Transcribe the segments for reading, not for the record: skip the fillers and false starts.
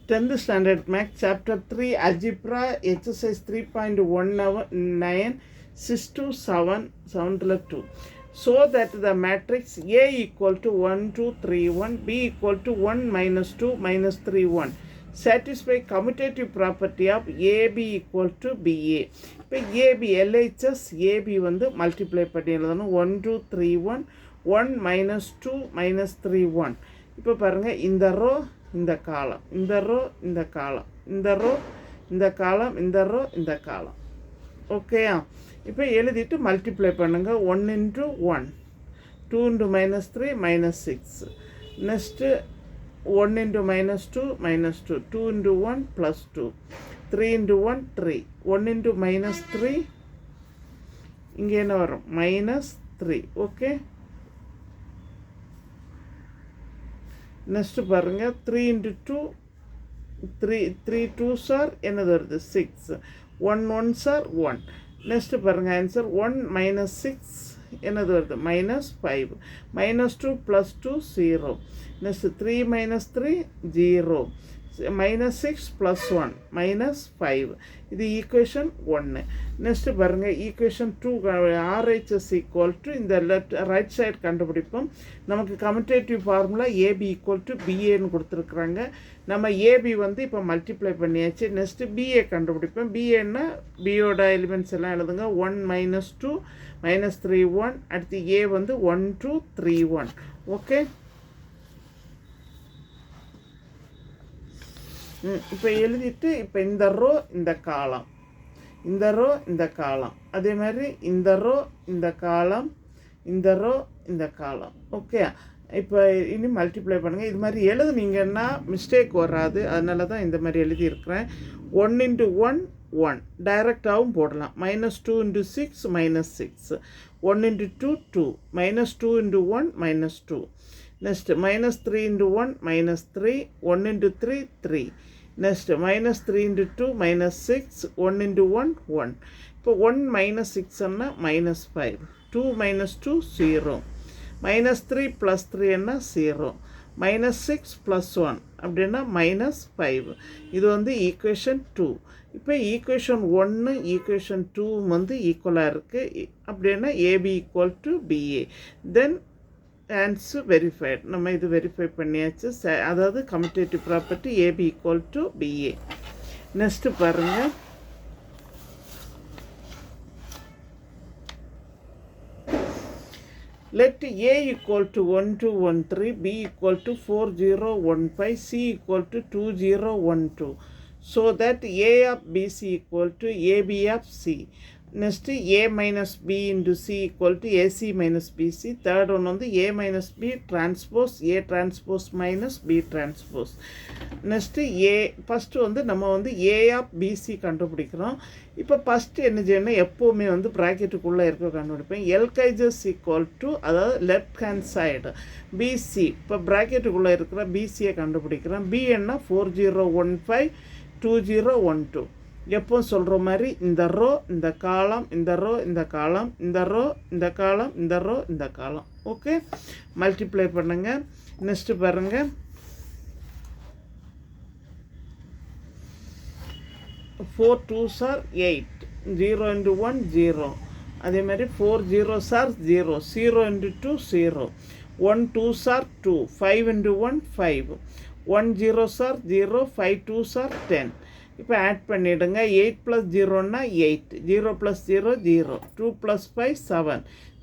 10th standard math chapter 3 algebra exercise 3.19 6 to 7 7 to 2. So that the matrix A equal to 1 2 3 1, B equal to 1 minus 2 minus 3 1 satisfy commutative property of AB equal to BA. இப்போ AB LHS AB வந்து multiply பண்ணி எழுதணும். 1 2 3 1 1 minus 2 minus 3 1. இப்போ பாருங்கள், இந்த row இந்த காலம், இந்த ரோ இந்த காலம், இந்த ரோ இந்த காலம், இந்த ரோ இந்த காலம். ஓகேயா? இப்போ எழுதிட்டு மல்டிப்ளை பண்ணுங்கள். 1 into 1, 2 into minus 3 minus 6. Next 1 into minus 2 minus 2, 2 into 1 plus 2, 3 into 1 3, 1 into minus 3 இங்கே என்ன வரும்? minus 3. ஓகே, நெக்ஸ்ட்டு பாருங்கள், 3 into 2 3 2s ஆர் என்னது வருது? 6. 1 1s ஆர் 1. நெக்ஸ்ட்டு பாருங்கள் ஆன்சர் 1 minus 6 என்னது வருது? -5. -2 + 2 0. Next 3 minus 3 0. -6 + 1 -5. இது ஈக்குவேஷன் 1. நெக்ஸ்ட்டு பாருங்கள் ஈக்குவேஷன் 2 RHS ஈக்குவல் டு இந்த ரைட் சைடு கண்டுபிடிப்போம். நமக்கு commutative formula AB equal to BAன்னு கொடுத்துருக்குறாங்க. நம்ம AB வந்து இப்போ மல்டிப்ளை பண்ணியாச்சு. நெக்ஸ்ட்டு BA கண்டுபிடிப்போம். BAன்னா பியோட எலிமெண்ட்ஸ் எல்லாம் எழுதுங்க. 1 minus 2 minus 3 1. அடுத்து A வந்து 1 2 3 1. ஓகே, இப்போ எழுதிட்டு இப்போ இந்த ரோ இந்த காலம், இந்த ரோ இந்த காலம், அதே மாதிரி இந்த ரோ இந்த காலம், இந்த ரோ இந்த காலம். ஓகே, இப்போ இனி மல்டிப்ளை பண்ணுங்கள். இது மாதிரி எழுதுனீங்கன்னா மிஸ்டேக் வராது, அதனால தான் இந்த மாதிரி எழுதியிருக்கிறேன். 1 into 1 1 டைரெக்டாகவும் போடலாம். -2 into 6 -6. 1 into 2 2, -2 into 1 -2. Next -3 into 1 -3, 1 into 3 3. Next -3 into 2 -6, 1 into 1 1. இப்போ 1 minus 6 என்ன? -5. 2 minus 2 0. -3 plus 3 என்ன? 0. -6 plus 1 அப்படின்னா -5. இது வந்து ஈக்குவேஷன் 2. இப்போ ஈக்குவேஷன் 1 ஈக்குவேஷன் 2 வந்து ஈக்குவலாக இருக்குது. அப்படின்னா AB equal to BA. Then answer verified. நம்ம இது வெரிஃபை பண்ணியாச்சு. அதாவது commutative property AB equal to BA. Next பாருங்கள், let A equal to 1 2 1 3, B equal to 4 0 1 5, C equal to 2 0 1 2. So that A of BC equal to AB of C. Next A minus B into C equal to AC minus BC. Third one வந்து A minus B transpose A transpose minus B transpose. Next A first வந்து நம்ம வந்து A of BC கண்டுபிடிக்கிறோம். இப்போ first என்ன செய்யணும்? எப்போவுமே வந்து ப்ராக்கெட்டுக்குள்ளே இருக்க கண்டுபிடிப்பேன். எல்கைஜஸ் ஈக்குவல் டு, அதாவது லெஃப்ட் ஹேண்ட் சைடு BC. இப்போ ப்ராக்கெட்டுக்குள்ளே இருக்கிற BCயை கண்டுபிடிக்கிறேன். B என்ன? 4 0 1 5 2 0 1 2. எப்போ சொல்கிற மாதிரி இந்த ரோ இந்த காலம், இந்த ரோ இந்த காலம், இந்த ரோ இந்த காலம், இந்த ரோ இந்த காலம். ஓகே, மல்டிப்ளை பண்ணுங்கள். நெக்ஸ்ட்டு பாருங்கள், 4 2s ஆர் 8, 0 into 1 0. அதே மாதிரி 4 0s or 0, 0 into 2 0, 1 2s or 2, 5 into 1 5, 1 0s or 0, 5 2s or 10. இப்போ ஆட் பண்ணிவிடுங்க. 8 + 0ன்னா 8, 0 + 0 0, 2 + 5 7,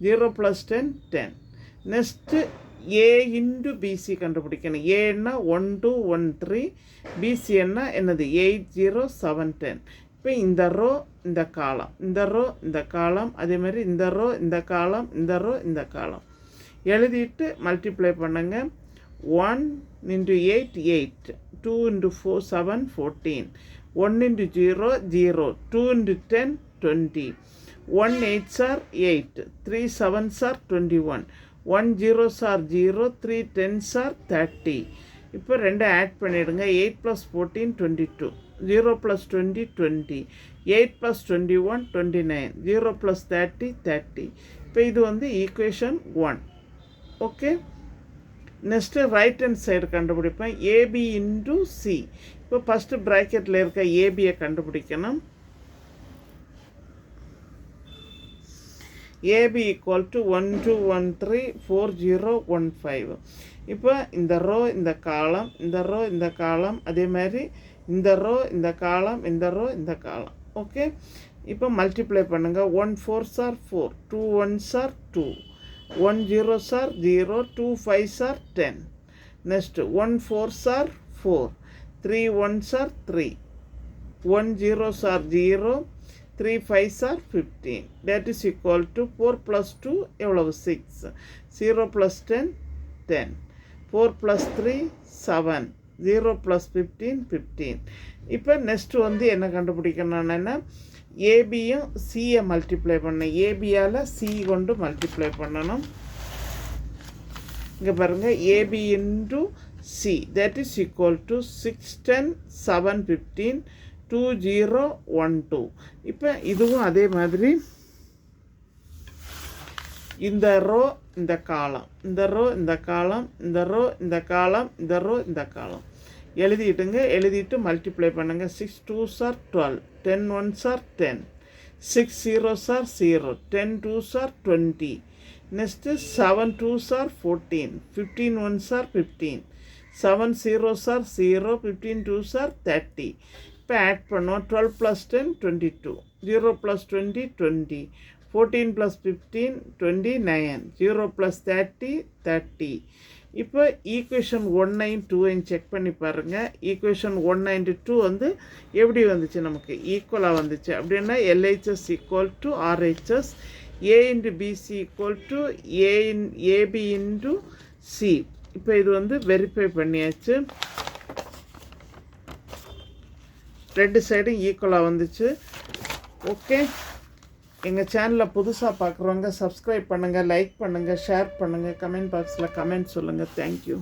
0 + 10 10. நெக்ஸ்ட்டு A இன்டு BC கண்டுபிடிக்கணும். ஏன்னா 1 2 1 3, BC என்னது? 8 0 7 10. இப்போ இந்த ரோ இந்த காலம், இந்த ரோ இந்த காலம், அதே மாதிரி இந்த ரோ இந்த காலம், இந்த ரோ இந்த காலம் எழுதிட்டு மல்டிப்ளை பண்ணுங்கள். 1 into 8 8, 2 into 4 7 14, 1 into 0 0, 2 into 10 20, 1 8s are 8, 3 7s are 21, 1 0s are 0, 3 10s are 30. இப்போ ரெண்டு ஆட் பண்ணிவிடுங்க. 8 + 14 22, 0 + 20 20, 8 + 21 29, 0 + 30 30. இப்போ இது வந்து equation 1. Okay, next right hand side கண்டுபிடிப்பேன். AB into C. இப்போ ஃபஸ்ட்டு ப்ராக்கெட்டில் இருக்க ஏபியை கண்டுபிடிக்கணும். AB equal to 1 2 1 3 4 0 1 5. இப்போ இந்த ரோ இந்த காலம், இந்த ரோ இந்த காலம், அதே மாதிரி இந்த ரோ இந்த காலம், இந்த ரோ இந்த காலம். ஓகே, இப்போ மல்டிப்ளை பண்ணுங்கள். 1 4s are 4, 2 1s are 2, 1 0s are 0, 2 5s are 10. Next 1 4s are 4, 3 1s are 3, 1 0s are 0, 3 5s are 15. That is equal to 4 plus 2 எவ்வளவு 6, 0 plus 10 10, 4 plus 3 7, 0 plus 15 15. இப்போ நெக்ஸ்ட் வந்து என்ன கண்டுபிடிக்கணும்னா ஏபியும் சியை மல்டிப்ளை பண்ணணும். ஏபியால் சி கொண்டு மல்டிப்ளை பண்ணணும். இங்கே பாருங்கள், AB into C that is equal to 6 10 7 15 2 0 1 2. இப்போ இதுவும் அதே மாதிரி இந்த ரோ இந்த காலம், இந்த ரோ இந்த காலம், இந்த ரோ இந்த காலம், இந்த ரோ இந்த காலம் எழுதிட்டுங்க. எழுதிட்டு மல்டிப்ளை பண்ணுங்கள். 6 2s are 12, 10 1s are 10, 6 0s are 0, 10 2s are 20. Next 7 2s are 14, 15 1s are 15, 7 0s are 0, 15 2s are 30. இப்போ ஆட் பண்ணுவோம். 12 + 10 22, 0 + 20 20, 14 + 15 29, 0 + 30 30. இப்போ ஈக்குவேஷன் 1 2 செக் பண்ணி பாருங்கள். ஈக்குவேஷன் 1 and 2 வந்து எப்படி வந்துச்சு, நமக்கு ஈக்குவலாக வந்துச்சு. அப்படின்னா LHS equal to RHS, A into BC equal to AB into C. இப்போ இது வந்து வெரிஃபை பண்ணியாச்சு. ரெண்டு சைடும் ஈக்குவலாக வந்துச்சு. ஓகே, எங்கள் சேனலில் புதுசாக பார்க்குறவங்க சப்ஸ்கிரைப் பண்ணுங்கள், லைக் பண்ணுங்கள், ஷேர் பண்ணுங்கள், கமெண்ட் பாக்ஸில் கமெண்ட் சொல்லுங்கள். தேங்க்யூ.